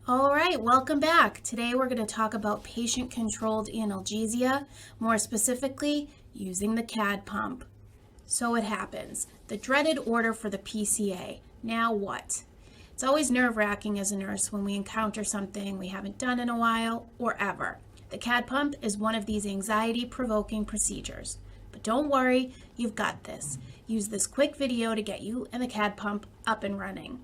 All right, welcome back. Today we're going to talk about patient-controlled analgesia, more specifically, using the CADD pump. So it happens. The dreaded order for the PCA. Now what? It's always nerve-wracking as a nurse when we encounter something we haven't done in a while or ever. The CADD pump is one of these anxiety-provoking procedures. But don't worry, you've got this. Use this quick video to get you and the CADD pump up and running.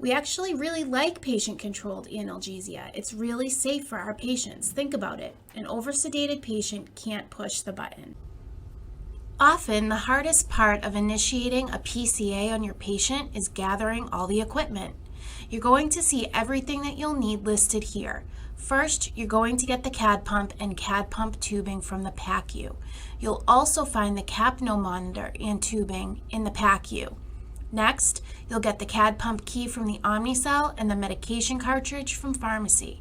We actually really like patient-controlled analgesia. It's really safe for our patients. Think about it. An oversedated patient can't push the button. Often, the hardest part of initiating a PCA on your patient is gathering all the equipment. You're going to see everything that you'll need listed here. First, you're going to get the CADD pump and CADD pump tubing from the PACU. You'll also find the Capno monitor and tubing in the PACU. Next, you'll get the CADD pump key from the Omnicell and the medication cartridge from pharmacy.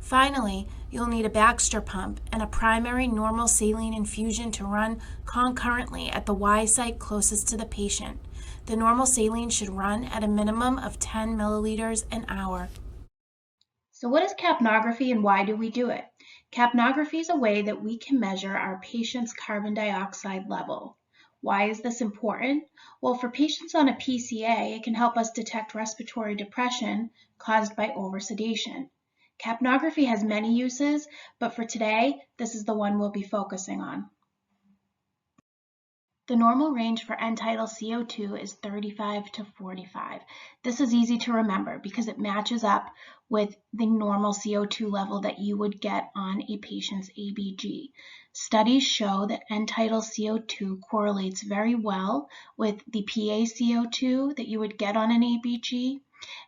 Finally, you'll need a Baxter pump and a primary normal saline infusion to run concurrently at the Y site closest to the patient. The normal saline should run at a minimum of 10 milliliters an hour. So what is capnography and why do we do it? Capnography is a way that we can measure our patient's carbon dioxide level. Why is this important? Well, for patients on a PCA, it can help us detect respiratory depression caused by oversedation. Capnography has many uses, but for today, this is the one we'll be focusing on. The normal range for end-tidal CO2 is 35 to 45. This is easy to remember because it matches up with the normal CO2 level that you would get on a patient's ABG. Studies show that end-tidal CO2 correlates very well with the PA CO2 that you would get on an ABG.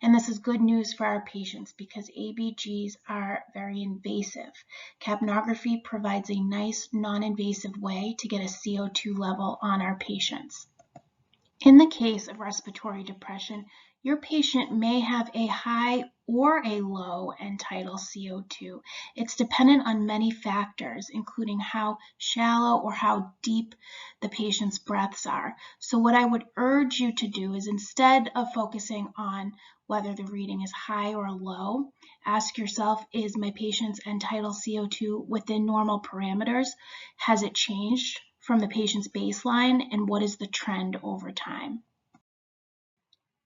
And this is good news for our patients because ABGs are very invasive. Capnography provides a nice non-invasive way to get a CO2 level on our patients. In the case of respiratory depression, your patient may have a high or a low end-tidal CO2. It's dependent on many factors, including how shallow or how deep the patient's breaths are. So what I would urge you to do is instead of focusing on whether the reading is high or low, ask yourself, is my patient's end-tidal CO2 within normal parameters? Has it changed from the patient's baseline, and what is the trend over time?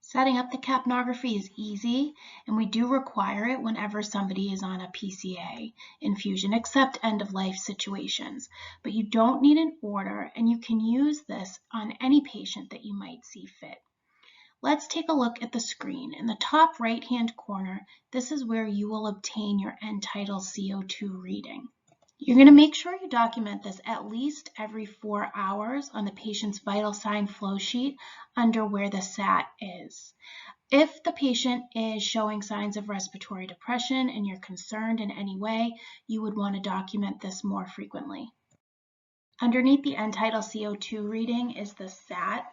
Setting up the capnography is easy, and we do require it whenever somebody is on a PCA infusion, except end-of-life situations. But you don't need an order, and you can use this on any patient that you might see fit. Let's take a look at the screen. In the top right-hand corner, this is where you will obtain your end-tidal CO2 reading. You're going to make sure you document this at least every 4 hours on the patient's vital sign flow sheet under where the SAT is. If the patient is showing signs of respiratory depression and you're concerned in any way, you would want to document this more frequently. Underneath the end-tidal CO2 reading is the SAT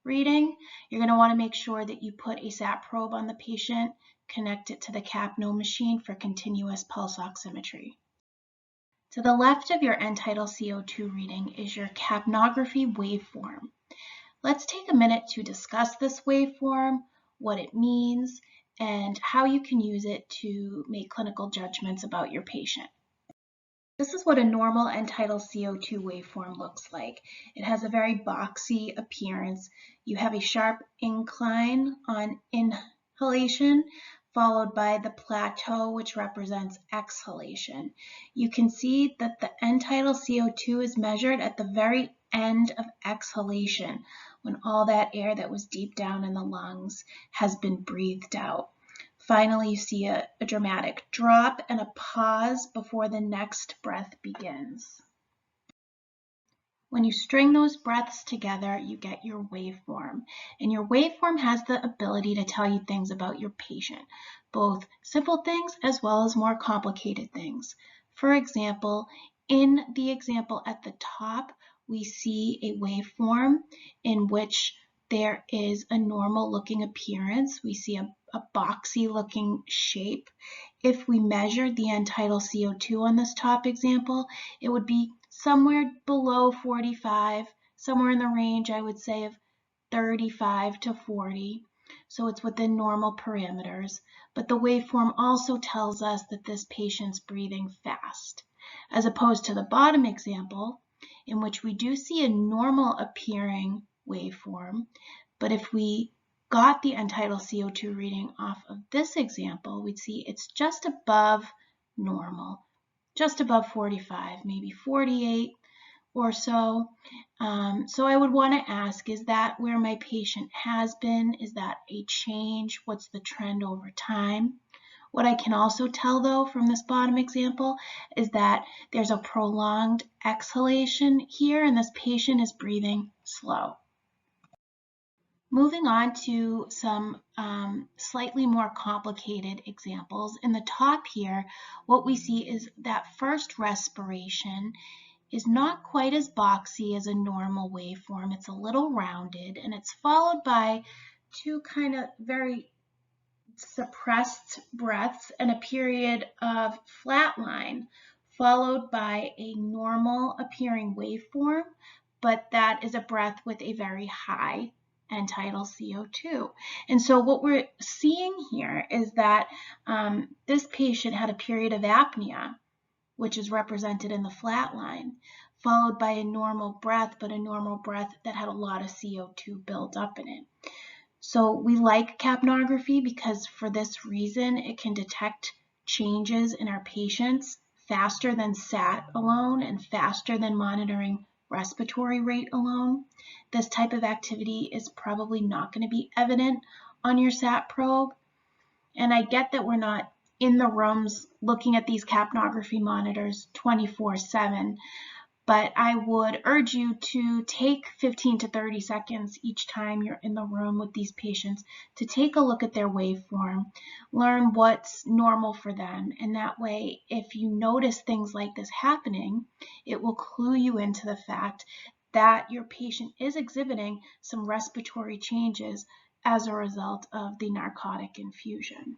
reading. You're going to want to make sure that you put a SAT probe on the patient, connect it to the Capno machine for continuous pulse oximetry. To the left of your end-tidal CO2 reading is your capnography waveform. Let's take a minute to discuss this waveform, what it means, and how you can use it to make clinical judgments about your patient. This is what a normal end-tidal CO2 waveform looks like. It has a very boxy appearance. You have a sharp incline on inhalation, followed by the plateau, which represents exhalation. You can see that the end-tidal CO2 is measured at the very end of exhalation, when all that air that was deep down in the lungs has been breathed out. Finally, you see a dramatic drop and a pause before the next breath begins. When you string those breaths together, you get your waveform. And your waveform has the ability to tell you things about your patient, both simple things as well as more complicated things. For example, in the example at the top, we see a waveform in which there is a normal looking appearance. We see a boxy looking shape. If we measured the end-tidal CO2 on this top example, it would be somewhere below 45, somewhere in the range, I would say, of 35 to 40. so it's within normal parameters, but the waveform also tells us that this patient's breathing fast, as opposed to the bottom example, in which we do see a normal appearing waveform, but if we got the end-tidal CO2 reading off of this example, we'd see it's just above normal, just above 45, maybe 48 or so. So I would want to ask, is that where my patient has been? Is that a change? What's the trend over time? What I can also tell, though, from this bottom example is that there's a prolonged exhalation here, and this patient is breathing slow. Moving on to some slightly more complicated examples. In the top here, what we see is that first respiration is not quite as boxy as a normal waveform. It's a little rounded, and it's followed by two kind of very suppressed breaths and a period of flatline, followed by a normal appearing waveform, but that is a breath with a very high end-tidal CO2. And so what we're seeing here is that this patient had a period of apnea, which is represented in the flat line, followed by a normal breath, but a normal breath that had a lot of CO2 built up in it. So we like capnography because for this reason, it can detect changes in our patients faster than SAT alone and faster than monitoring respiratory rate alone. This type of activity is probably not going to be evident on your SAT probe. And I get that we're not in the rooms looking at these capnography monitors 24/7, but I would urge you to take 15 to 30 seconds each time you're in the room with these patients to take a look at their waveform, learn what's normal for them, and that way, if you notice things like this happening, it will clue you into the fact that your patient is exhibiting some respiratory changes as a result of the narcotic infusion.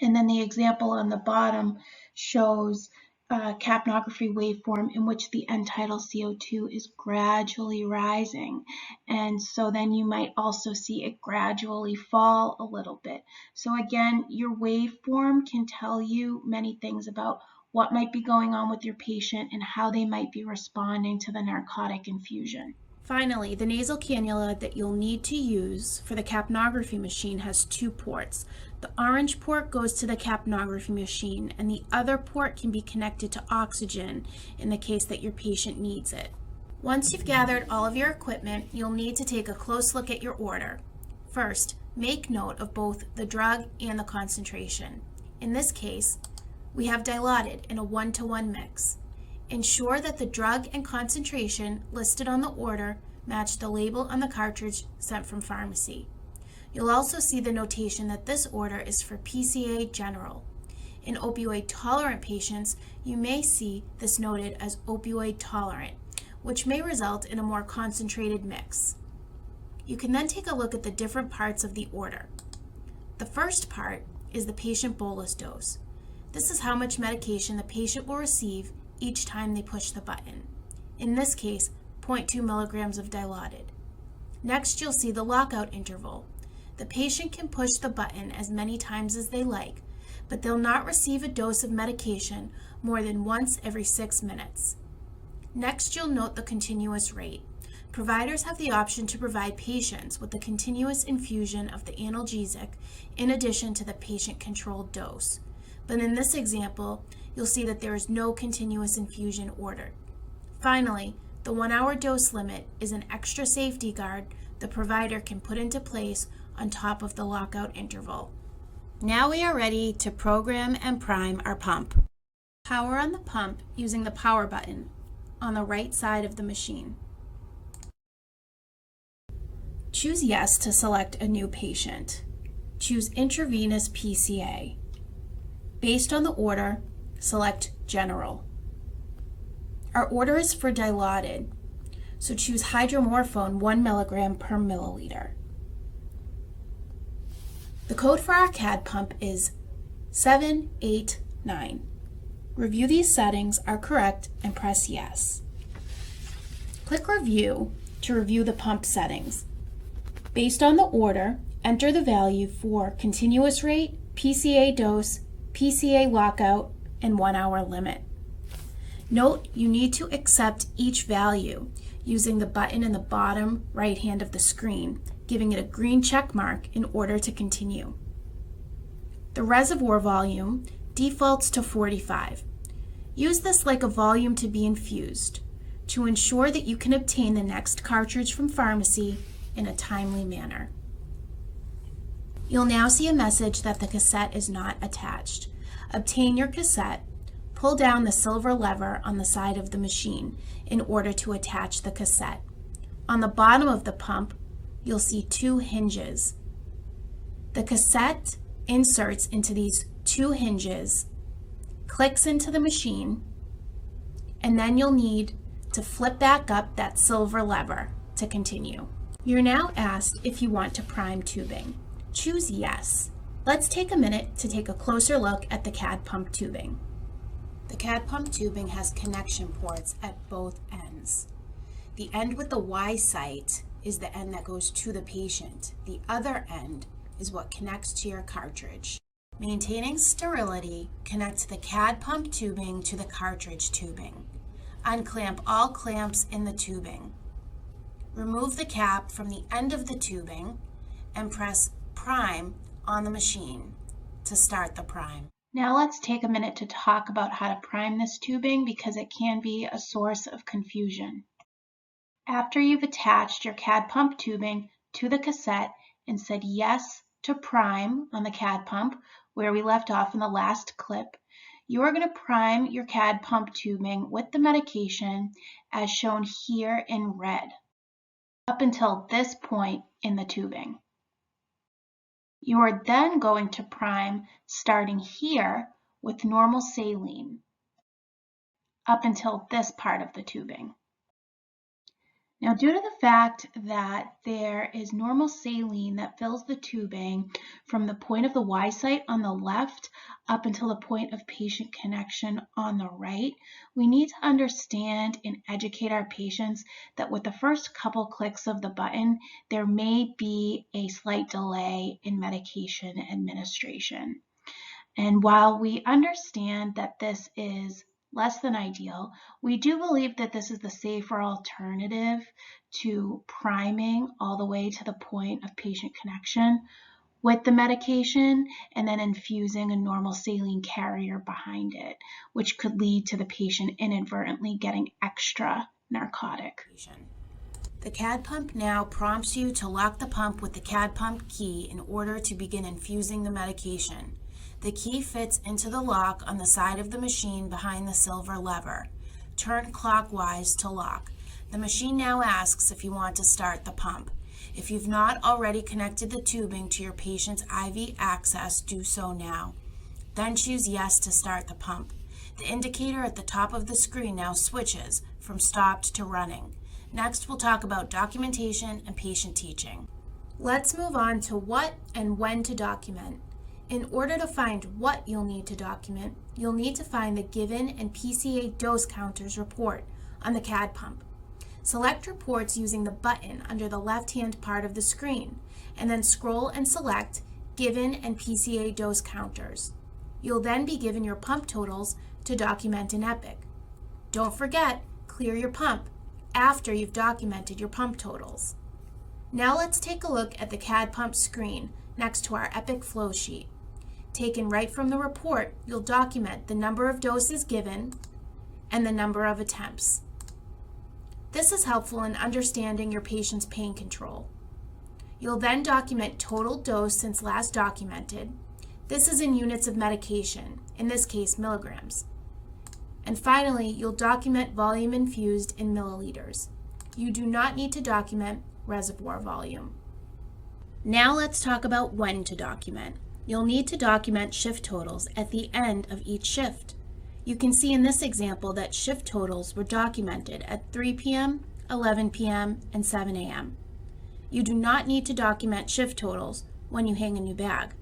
And then the example on the bottom shows a capnography waveform in which the end-tidal CO2 is gradually rising. And so then you might also see it gradually fall a little bit. So again, your waveform can tell you many things about what might be going on with your patient and how they might be responding to the narcotic infusion. Finally, the nasal cannula that you'll need to use for the capnography machine has two ports. The orange port goes to the capnography machine, and the other port can be connected to oxygen in the case that your patient needs it. Once you've gathered all of your equipment, you'll need to take a close look at your order. First, make note of both the drug and the concentration. In this case, we have Dilaudid in a 1-to-1 mix. Ensure that the drug and concentration listed on the order match the label on the cartridge sent from pharmacy. You'll also see the notation that this order is for PCA General. In opioid tolerant patients, you may see this noted as opioid tolerant, which may result in a more concentrated mix. You can then take a look at the different parts of the order. The first part is the patient bolus dose. This is how much medication the patient will receive each time they push the button. In this case, 0.2 milligrams of Dilaudid. Next, you'll see the lockout interval. The patient can push the button as many times as they like, but they'll not receive a dose of medication more than once every 6 minutes. Next, you'll note the continuous rate. Providers have the option to provide patients with the continuous infusion of the analgesic in addition to the patient-controlled dose. But in this example, you'll see that there is no continuous infusion ordered. Finally, the 1-hour dose limit is an extra safety guard the provider can put into place on top of the lockout interval. Now we are ready to program and prime our pump. Power on the pump using the power button on the right side of the machine. Choose Yes to select a new patient. Choose Intravenous PCA. Based on the order, select General. Our order is for Dilaudid, so choose hydromorphone 1 milligram per milliliter. The code for our CADD pump is 789. Review these settings are correct and press Yes. Click Review to review the pump settings. Based on the order, Enter the value for continuous rate, PCA dose, PCA lockout, and 1 hour limit. Note you need to accept each value using the button in the bottom right hand of the screen, giving it a green check mark in order to continue. The reservoir volume defaults to 45. Use this like a volume to be infused to ensure that you can obtain the next cartridge from pharmacy in a timely manner. You'll now see a message that the cassette is not attached. Obtain your cassette, pull down the silver lever on the side of the machine in order to attach the cassette. On the bottom of the pump, you'll see 2 hinges. The cassette inserts into these 2 hinges, clicks into the machine, and then you'll need to flip back up that silver lever to continue. You're now asked if you want to prime tubing. Choose yes. Let's take a minute to take a closer look at the CADD pump tubing. The CADD pump tubing has connection ports at both ends. The end with the Y site is the end that goes to the patient. The other end is what connects to your cartridge. Maintaining sterility, connect the CADD pump tubing to the cartridge tubing. Unclamp all clamps in the tubing. Remove the cap from the end of the tubing and press prime on the machine to start the prime. Now let's take a minute to talk about how to prime this tubing because it can be a source of confusion. After you've attached your CADD pump tubing to the cassette and said yes to prime on the CADD pump, where we left off in the last clip, you are going to prime your CADD pump tubing with the medication as shown here in red, up until this point in the tubing. You are then going to prime starting here with normal saline up until this part of the tubing. Now, due to the fact that there is normal saline that fills the tubing from the point of the Y site on the left up until the point of patient connection on the right, we need to understand and educate our patients that with the first couple clicks of the button, there may be a slight delay in medication administration. And while we understand that this is less than ideal, we do believe that this is the safer alternative to priming all the way to the point of patient connection with the medication and then infusing a normal saline carrier behind it, which could lead to the patient inadvertently getting extra narcotic. The CADD pump now prompts you to lock the pump with the CADD pump key in order to begin infusing the medication. The key fits into the lock on the side of the machine behind the silver lever. Turn clockwise to lock. The machine now asks if you want to start the pump. If you've not already connected the tubing to your patient's IV access, do so now. Then choose yes to start the pump. The indicator at the top of the screen now switches from stopped to running. Next, we'll talk about documentation and patient teaching. Let's move on to what and when to document. In order to find what you'll need to document, you'll need to find the given and PCA dose counters report on the CADD pump. Select reports using the button under the left-hand part of the screen, and then scroll and select given and PCA dose counters. You'll then be given your pump totals to document in Epic. Don't forget, clear your pump after you've documented your pump totals. Now let's take a look at the CADD pump screen next to our Epic flow sheet. Taken right from the report, you'll document the number of doses given and the number of attempts. This is helpful in understanding your patient's pain control. You'll then document total dose since last documented. This is in units of medication, in this case milligrams. And finally, you'll document volume infused in milliliters. You do not need to document reservoir volume. Now let's talk about when to document. You'll need to document shift totals at the end of each shift. You can see in this example that shift totals were documented at 3 p.m., 11 p.m., and 7 a.m. You do not need to document shift totals when you hang a new bag.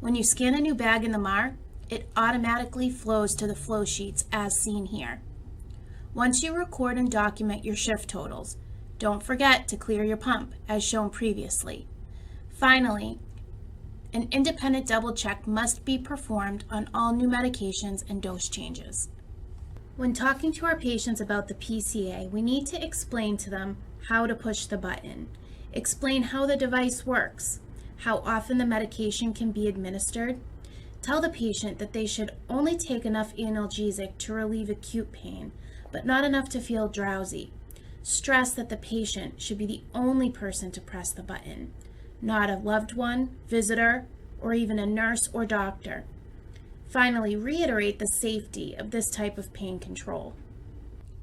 When you scan a new bag in the MAR, it automatically flows to the flow sheets as seen here. Once you record and document your shift totals, don't forget to clear your pump as shown previously. Finally, an independent double check must be performed on all new medications and dose changes. When talking to our patients about the PCA, we need to explain to them how to push the button, explain how the device works, how often the medication can be administered, tell the patient that they should only take enough analgesic to relieve acute pain, but not enough to feel drowsy. Stress that the patient should be the only person to press the button, not a loved one, visitor, or even a nurse or doctor. Finally, reiterate the safety of this type of pain control.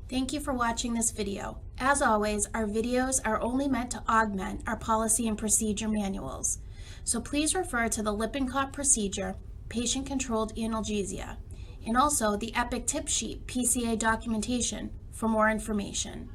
Thank you for watching this video. As always, our videos are only meant to augment our policy and procedure manuals. So please refer to the Lippincott procedure, patient-controlled analgesia, and also the EPIC tip sheet PCA documentation for more information.